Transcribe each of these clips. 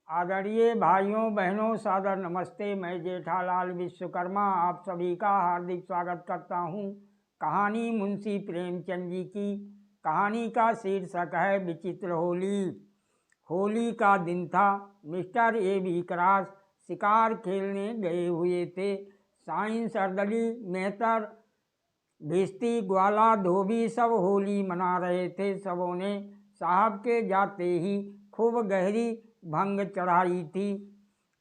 आदरणीय भाइयों बहनों, सादर नमस्ते। मैं जेठालाल विश्वकर्मा आप सभी का हार्दिक स्वागत करता हूँ। कहानी मुंशी प्रेमचंद जी की। कहानी का शीर्षक है विचित्र होली। होली का दिन था। मिस्टर ए बी क्रॉस शिकार खेलने गए हुए थे। साइंस, अर्दली, मेहतर, भिश्ती, ग्वाला, धोबी सब होली मना रहे थे। सबों ने साहब के जाते ही खूब गहरी भंग चढ़ाई थी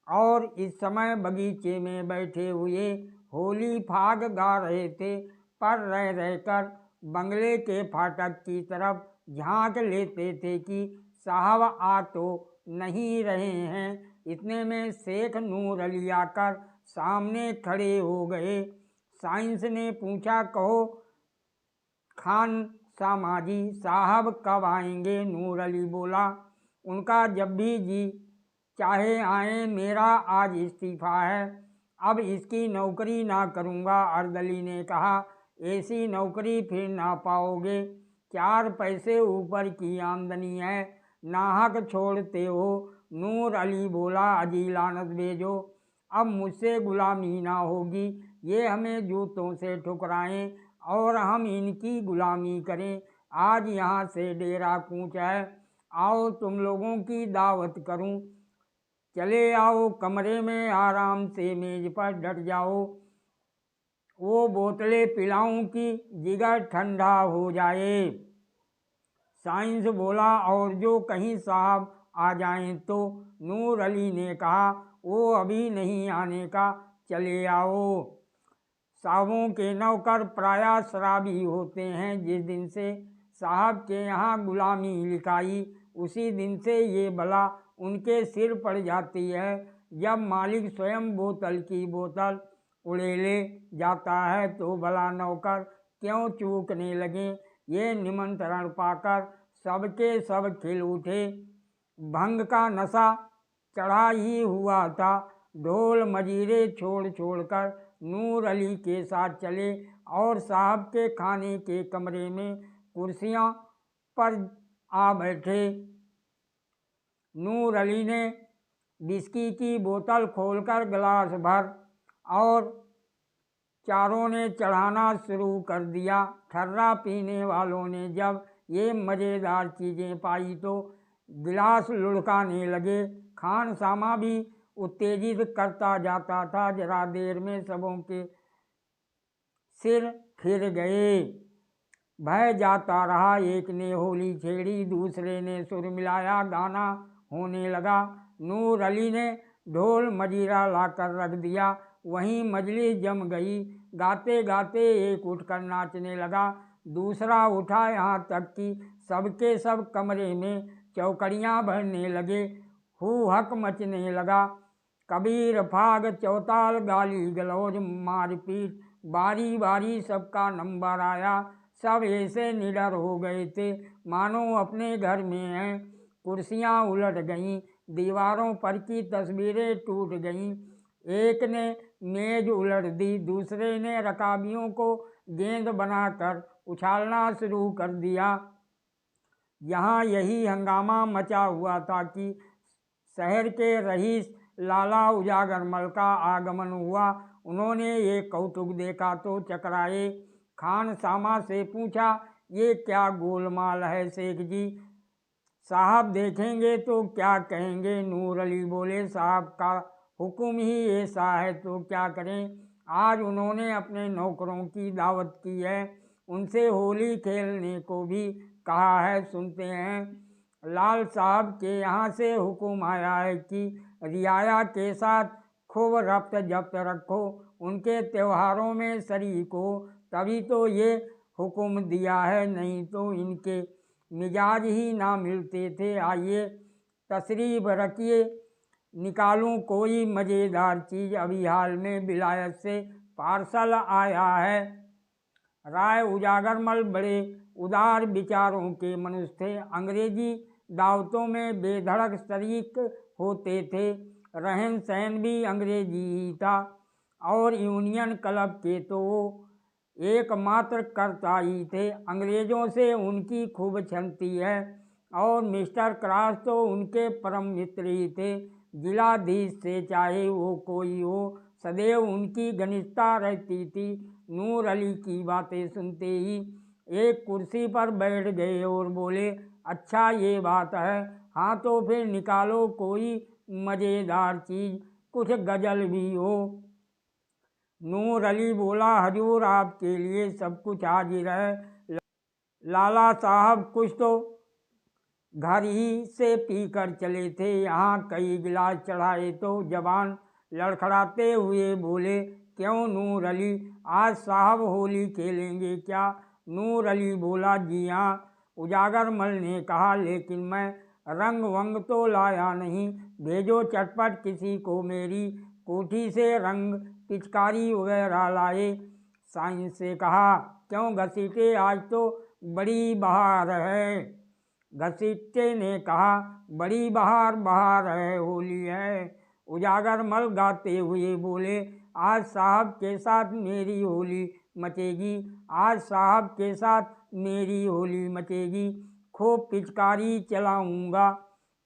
और इस समय बगीचे में बैठे हुए होली फाग गा रहे थे। पर रह रहकर बंगले के फाटक की तरफ झांक लेते थे कि साहब आ तो नहीं रहे हैं। इतने में शेख नूर अली आकर सामने खड़े हो गए। साइंस ने पूछा, कहो खान सामाजी साहब कब आएंगे? नूर अली बोला, उनका जब भी जी चाहे आए, मेरा आज इस्तीफा है, अब इसकी नौकरी ना करूँगा। अर्दली ने कहा, ऐसी नौकरी फिर ना पाओगे, 4 पैसे ऊपर की आमदनी है, नाहक छोड़ते हो। नूर अली बोला, अजी लानत भेजो, अब मुझसे गुलामी ना होगी। ये हमें जूतों से ठुकराएं और हम इनकी गुलामी करें। आज यहाँ से डेरा कूच है, आओ तुम लोगों की दावत करूं। चले आओ कमरे में, आराम से मेज पर डट जाओ, वो बोतलें पिलाऊं कि जिगर ठंडा हो जाए। साइंस बोला, और जो कहीं साहब आ जाएं तो? नूर अली ने कहा, वो अभी नहीं आने का, चले आओ। साहबों के नौकर प्रायः शराबी होते हैं। जिस दिन से साहब के यहाँ गुलामी लिखाई, उसी दिन से ये बला उनके सिर पड़ जाती है। जब मालिक स्वयं बोतल की बोतल उड़ेले जाता है तो भला नौकर क्यों चूकने लगे। ये निमंत्रण पाकर सबके सब खिल उठे। भंग का नशा चढ़ा ही हुआ था। ढोल मजीरे छोड़ छोड़कर नूर अली के साथ चले और साहब के खाने के कमरे में कुर्सियां पर आ बैठे। नूर अली ने विस्की की बोतल खोलकर गिलास भर और चारों ने चढ़ाना शुरू कर दिया। ठर्रा पीने वालों ने जब ये मज़ेदार चीज़ें पाई तो गिलास लुढ़काने लगे। खान सामा भी उत्तेजित करता जाता था। जरा देर में सबों के सिर फिर गए। भय जाता रहा। एक ने होली छेड़ी, दूसरे ने सुर मिलाया, गाना होने लगा। नूर अली ने ढोल मजीरा लाकर रख दिया। वहीं मजलिस जम गई। गाते गाते एक उठकर नाचने लगा, दूसरा उठा, यहाँ तक कि सबके सब कमरे में चौकड़ियाँ भरने लगे। हू हक मचने लगा। कबीर, फाग, चौताल, गाली गलौज, मारपीट, बारी बारी सबका नंबर आया। सब ऐसे निडर हो गए थे मानो अपने घर में हैं। कुर्सियाँ उलट गईं, दीवारों पर की तस्वीरें टूट गईं। एक ने मेज उलट दी, दूसरे ने रकाबियों को गेंद बनाकर उछालना शुरू कर दिया। यहाँ यही हंगामा मचा हुआ था कि शहर के रईस लाला उजागरमल का आगमन हुआ। उन्होंने ये कौतुक देखा तो चकराए। खान सामा से पूछा, ये क्या गोलमाल है शेख जी? साहब देखेंगे तो क्या कहेंगे? नूर अली बोले, साहब का हुक्म ही ऐसा है तो क्या करें। आज उन्होंने अपने नौकरों की दावत की है, उनसे होली खेलने को भी कहा है। सुनते हैं, लाल साहब के यहाँ से हुक्म आया है कि रियाया के साथ खूब रफ्त जब्त रखो, उनके त्योहारों में शरीक हो, तभी तो ये हुक्म दिया है, नहीं तो इनके मिजाज ही ना मिलते थे। आइए तशरीफ रखिए, निकालूं कोई मज़ेदार चीज़। अभी हाल में विलायत से पार्सल आया है। राय उजागरमल बड़े उदार विचारों के मनुष्य थे। अंग्रेजी दावतों में बेधड़क शरीक होते थे। रहन सहन भी अंग्रेजी ही था और यूनियन क्लब के तो वो एकमात्र कर्ता ही थे। अंग्रेज़ों से उनकी खूब छनती है और मिस्टर क्रॉस तो उनके परम मित्र ही थे। जिलाधीश से चाहे वो कोई हो, सदैव उनकी घनिष्ठता रहती थी। नूर अली की बातें सुनते ही एक कुर्सी पर बैठ गए और बोले, अच्छा ये बात है, हाँ तो फिर निकालो कोई मज़ेदार चीज़, कुछ गज़ल भी हो। नूर अली बोला, हजूर आपके लिए सब कुछ हाजिर है। लाला साहब कुछ तो घर ही से पीकर चले थे, यहाँ कई गिलास चढ़ाए तो जबान लड़खड़ाते हुए बोले, क्यों नूर अली, आज साहब होली खेलेंगे क्या? नूर अली बोला, जी हाँ। उजागर मल ने कहा, लेकिन मैं रंग वंग तो लाया नहीं, भेजो चटपट किसी को मेरी कोठी से रंग पिचकारी वगैरह लाए। साइंस से कहा, क्यों घसीटे, आज तो बड़ी बहार है। घसीटे ने कहा, बड़ी बहार बहार है, होली है। उजागर मल गाते हुए बोले, आज साहब के साथ मेरी होली मचेगी, आज साहब के साथ मेरी होली मचेगी, खूब पिचकारी चलाऊंगा।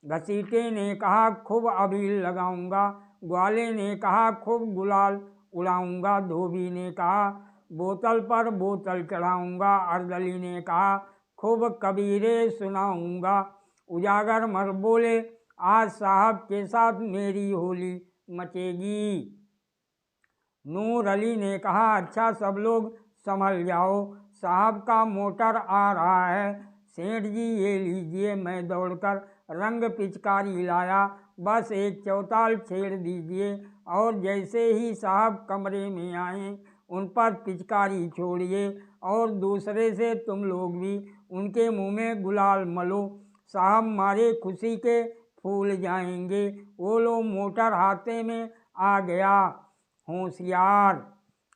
घसीटे ने कहा, खूब अबीर लगाऊंगा। ग्वाले ने कहा, खूब गुलाल उड़ाऊंगा। धोबी ने कहा, बोतल पर बोतल चढ़ाऊंगा। अर्दली ने कहा, खूब कबीरे सुनाऊंगा। उजागर मल बोले, आज साहब के साथ मेरी होली मचेगी। नूर अली ने कहा, अच्छा सब लोग संभल जाओ, साहब का मोटर आ रहा है। सेठ जी ये लीजिए, मैं दौड़कर रंग पिचकारी लाया, बस एक चौताल छेड़ दीजिए और जैसे ही साहब कमरे में आए उन पर पिचकारी छोड़िए और दूसरे से तुम लोग भी उनके मुंह में गुलाल मलो, साहब मारे खुशी के फूल जाएंगे। वो लो मोटर हाथे में आ गया। होशियार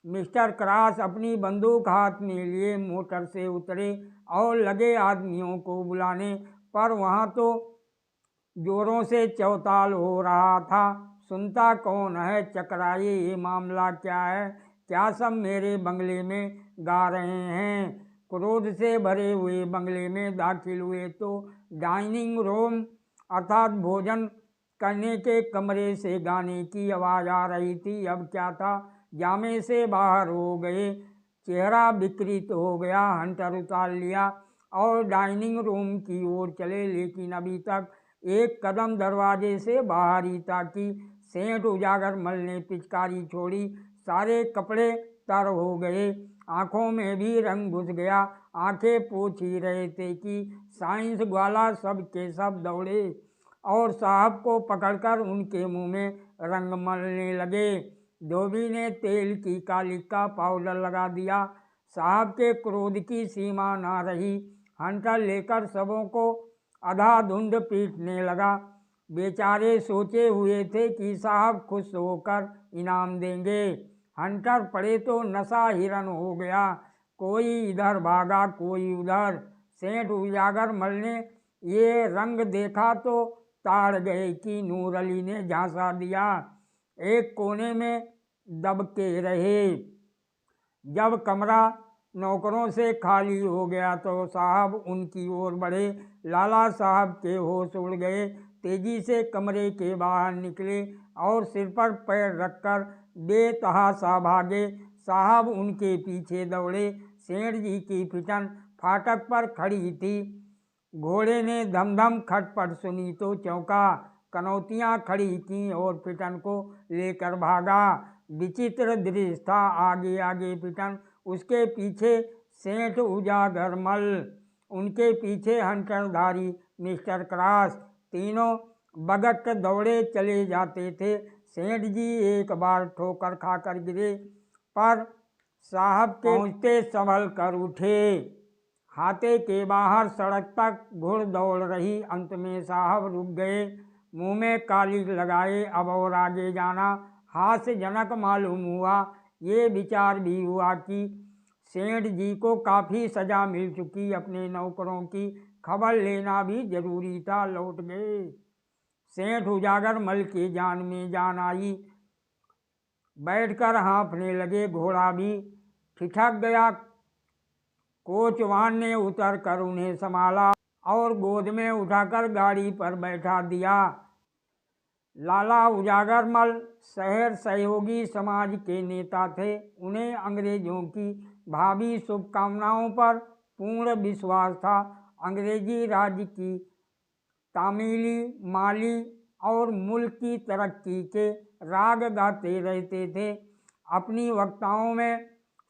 मिस्टर क्रॉस अपनी बंदूक हाथ में लिए मोटर से उतरे और लगे आदमियों को बुलाने, पर वहाँ तो जोरों से चौताल हो रहा था। सुनता कौन है, चकराए, ये मामला क्या है? क्या सब मेरे बंगले में गा रहे हैं? क्रोध से भरे हुए बंगले में दाखिल हुए तो डाइनिंग रूम अर्थात भोजन करने के कमरे से गाने की आवाज़ आ रही थी। अब क्या था, जामे से बाहर हो गए, चेहरा विकृत हो गया, हंटर उतार लिया और डाइनिंग रूम की ओर चले, लेकिन अभी तक एक कदम दरवाजे से बाहर ही था कि सेठ उजागर मल ने पिचकारी छोड़ी। सारे कपड़े तर हो गए, आंखों में भी रंग घुस गया, आंखें पोंछ ही रहे थे कि साइंस ग्वाला सब के सब दौड़े और साहब को पकड़कर उनके मुंह में रंग मलने लगे। धोबी ने तेल की कालिक का पाउडर लगा दिया। साहब के क्रोध की सीमा ना रही। हंटर लेकर सबों को अंधाधुंध पीटने लगा। बेचारे सोचे हुए थे कि साहब खुश होकर इनाम देंगे। हंटर पड़े तो नशा हिरन हो गया, कोई इधर भागा कोई उधर। सेठ उजागर मल ने ये रंग देखा तो ताड़ गए कि नूर अली ने झांसा दिया। एक कोने में दबके रहे। जब कमरा नौकरों से खाली हो गया तो साहब उनकी ओर बढ़े। लाला साहब के होश उड़ गए, तेजी से कमरे के बाहर निकले और सिर पर पैर रखकर बेतहाशा भागे। साहब उनके पीछे दौड़े। सेठ जी की पिटन फाटक पर खड़ी थी। घोड़े ने धमधम खटपट सुनी तो चौंका, कनौतियाँ खड़ी की और पिटन को लेकर भागा। विचित्र दृश्य था, आगे आगे पिटन, उसके पीछे सेठ उजागर मल, उनके पीछे हंटरधारी मिस्टर क्रॉस। तीनों बगट दौड़े चले जाते थे। सेठ जी एक बार ठोकर खाकर गिरे, पर साहब के पहुँचते संभल कर उठे। हाथे के बाहर सड़क तक घुड़ दौड़ रही। अंत में साहब रुक गए, मुंह में कालिक लगाए। अब और आगे जाना हास्यजनक मालूम हुआ। ये विचार भी हुआ कि सेठ जी को काफ़ी सजा मिल चुकी, अपने नौकरों की खबर लेना भी जरूरी था। लौट गए। सेठ उजागर मल की जान में जान आई। बैठकर हाँफने लगे। घोड़ा भी ठिठक गया। कोचवान ने उतर कर उन्हें संभाला और गोद में उठाकर गाड़ी पर बैठा दिया। लाला उजागरमल शहर सहयोगी समाज के नेता थे। उन्हें अंग्रेजों की भावी शुभकामनाओं पर पूर्ण विश्वास था। अंग्रेजी राज्य की तामीली, माली और मुल्क की तरक्की के राग गाते रहते थे। अपनी वक्ताओं में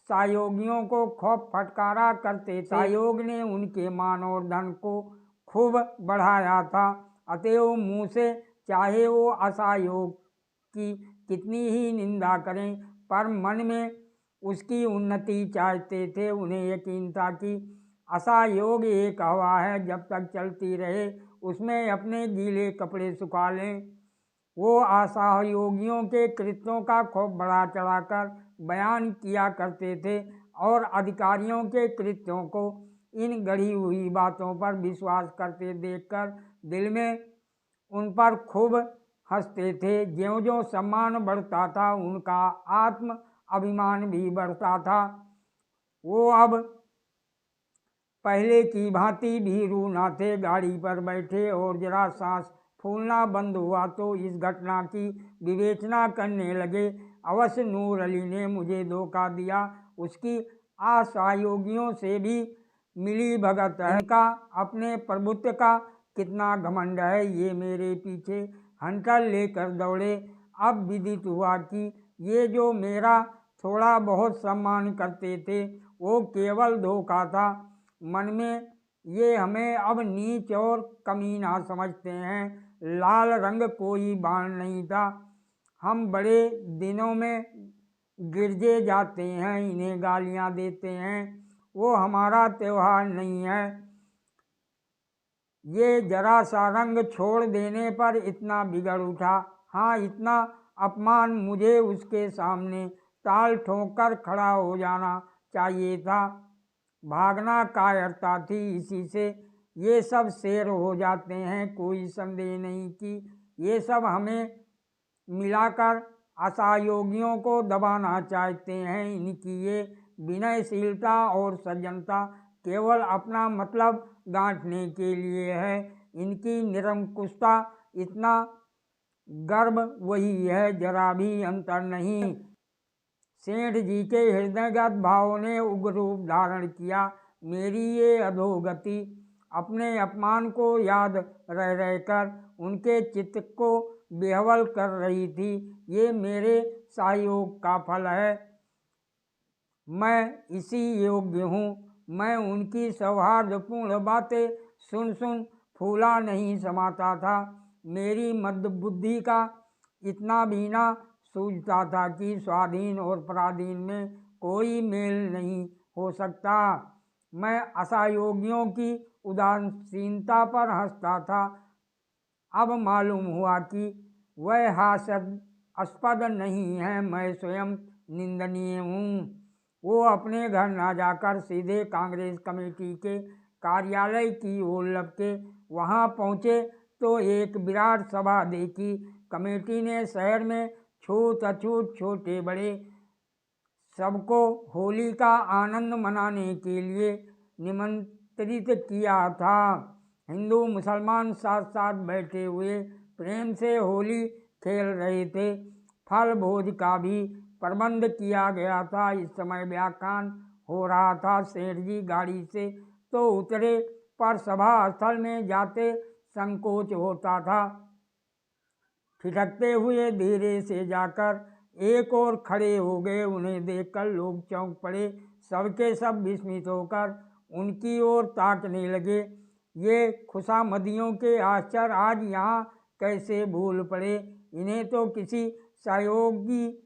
सहयोगियों को खूब फटकारा करते थे। सहयोग ने उनके मान और धन को खूब बढ़ाया था। अतएव मुँह से चाहे वो असहयोग की कितनी ही निंदा करें, पर मन में उसकी उन्नति चाहते थे। उन्हें यकीन था कि असहयोग एक हवा है, जब तक चलती रहे उसमें अपने गीले कपड़े सुखा लें। वो असहयोगियों के कृत्यों का खूब बढ़ा चढ़ाकर बयान किया करते थे और अधिकारियों के कृत्यों को इन गढ़ी हुई बातों पर विश्वास करते देखकर दिल में उन पर खूब हंसते थे। ज्यों-ज्यों सम्मान बढ़ता था, उनका आत्म अभिमान भी बढ़ता था। वो अब पहले की भांति भीरू न थे। गाड़ी पर बैठे और जरा सांस फूलना बंद हुआ तो इस घटना की विवेचना करने लगे। अवश्य नूर अली ने मुझे धोखा दिया, उसकी असहयोगियों से भी मिली भगत है। इनका अपने प्रभुत्व का कितना घमंड है। ये मेरे पीछे हंटर लेकर दौड़े। अब विदित हुआ कि ये जो मेरा थोड़ा बहुत सम्मान करते थे वो केवल धोखा था। मन में ये हमें अब नीच और कमीना समझते हैं। लाल रंग कोई बाण नहीं था। हम बड़े दिनों में गिरजे जाते हैं, इन्हें गालियां देते हैं। वो हमारा त्योहार नहीं है। ये जरा सा रंग छोड़ देने पर इतना बिगड़ उठा। हाँ, इतना अपमान मुझे उसके सामने ताल ठोक कर खड़ा हो जाना चाहिए था। भागना कायरता थी, इसी से ये सब शेर हो जाते हैं। कोई संदेह नहीं कि ये सब हमें मिलाकर असहयोगियों को दबाना चाहते हैं। इनकी ये विनयशीलता और सज्जनता केवल अपना मतलब गांठने के लिए है। इनकी निरंकुशता, इतना गर्व वही है, जरा भी अंतर नहीं। सेठ जी के हृदयगत भाव ने उग्र रूप धारण किया। मेरी ये अधोगति अपने अपमान को याद रह रहकर उनके चित्त को बेहवल कर रही थी। ये मेरे सहयोग का फल है। मैं इसी योग्य हूँ। मैं उनकी सौहार्दपूर्ण बातें सुन सुन फूला नहीं समाता था। मेरी मद बुद्धि का इतना भी ना सूझता था कि स्वाधीन और पराधीन में कोई मेल नहीं हो सकता। मैं असहयोगियों की उदासीनता पर हंसता था। अब मालूम हुआ कि वह हास्यास्पद नहीं है, मैं स्वयं निंदनीय हूँ। वो अपने घर न जाकर सीधे कांग्रेस कमेटी के कार्यालय की ओर लपके। वहाँ पहुँचे तो एक विराट सभा देखी। कमेटी ने शहर में छूत अछूत छोटे बड़े सबको होली का आनंद मनाने के लिए निमंत्रित किया था। हिंदू मुसलमान साथ साथ बैठे हुए प्रेम से होली खेल रहे थे। फल भोज का भी प्रबंध किया गया था। इस समय व्याख्यान हो रहा था। सेठ जी गाड़ी से तो उतरे, पर सभा स्थल में जाते संकोच होता था। ठिठकते हुए धीरे से जाकर एक और खड़े हो गए। उन्हें देखकर लोग चौंक पड़े। सबके सब विस्मित होकर उनकी ओर ताकने लगे। ये खुशामदियों के आश्चर्य आज यहाँ कैसे भूल पड़े। इन्हें तो किसी सहयोगी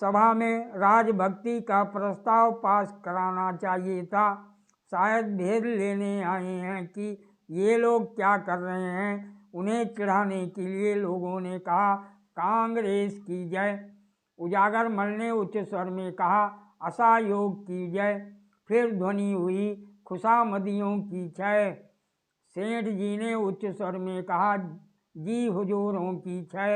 सभा में राजभक्ति का प्रस्ताव पास कराना चाहिए था। शायद भेद लेने आए हैं कि ये लोग क्या कर रहे हैं। उन्हें चिढ़ाने के लिए लोगों ने कहा, कांग्रेस की जय। उजागरमल ने उच्च स्वर में कहा, असहयोग की जय। फिर ध्वनि हुई, खुशामदियों की जय। सेठ जी ने उच्च स्वर में कहा, जी हुजूरों की जय।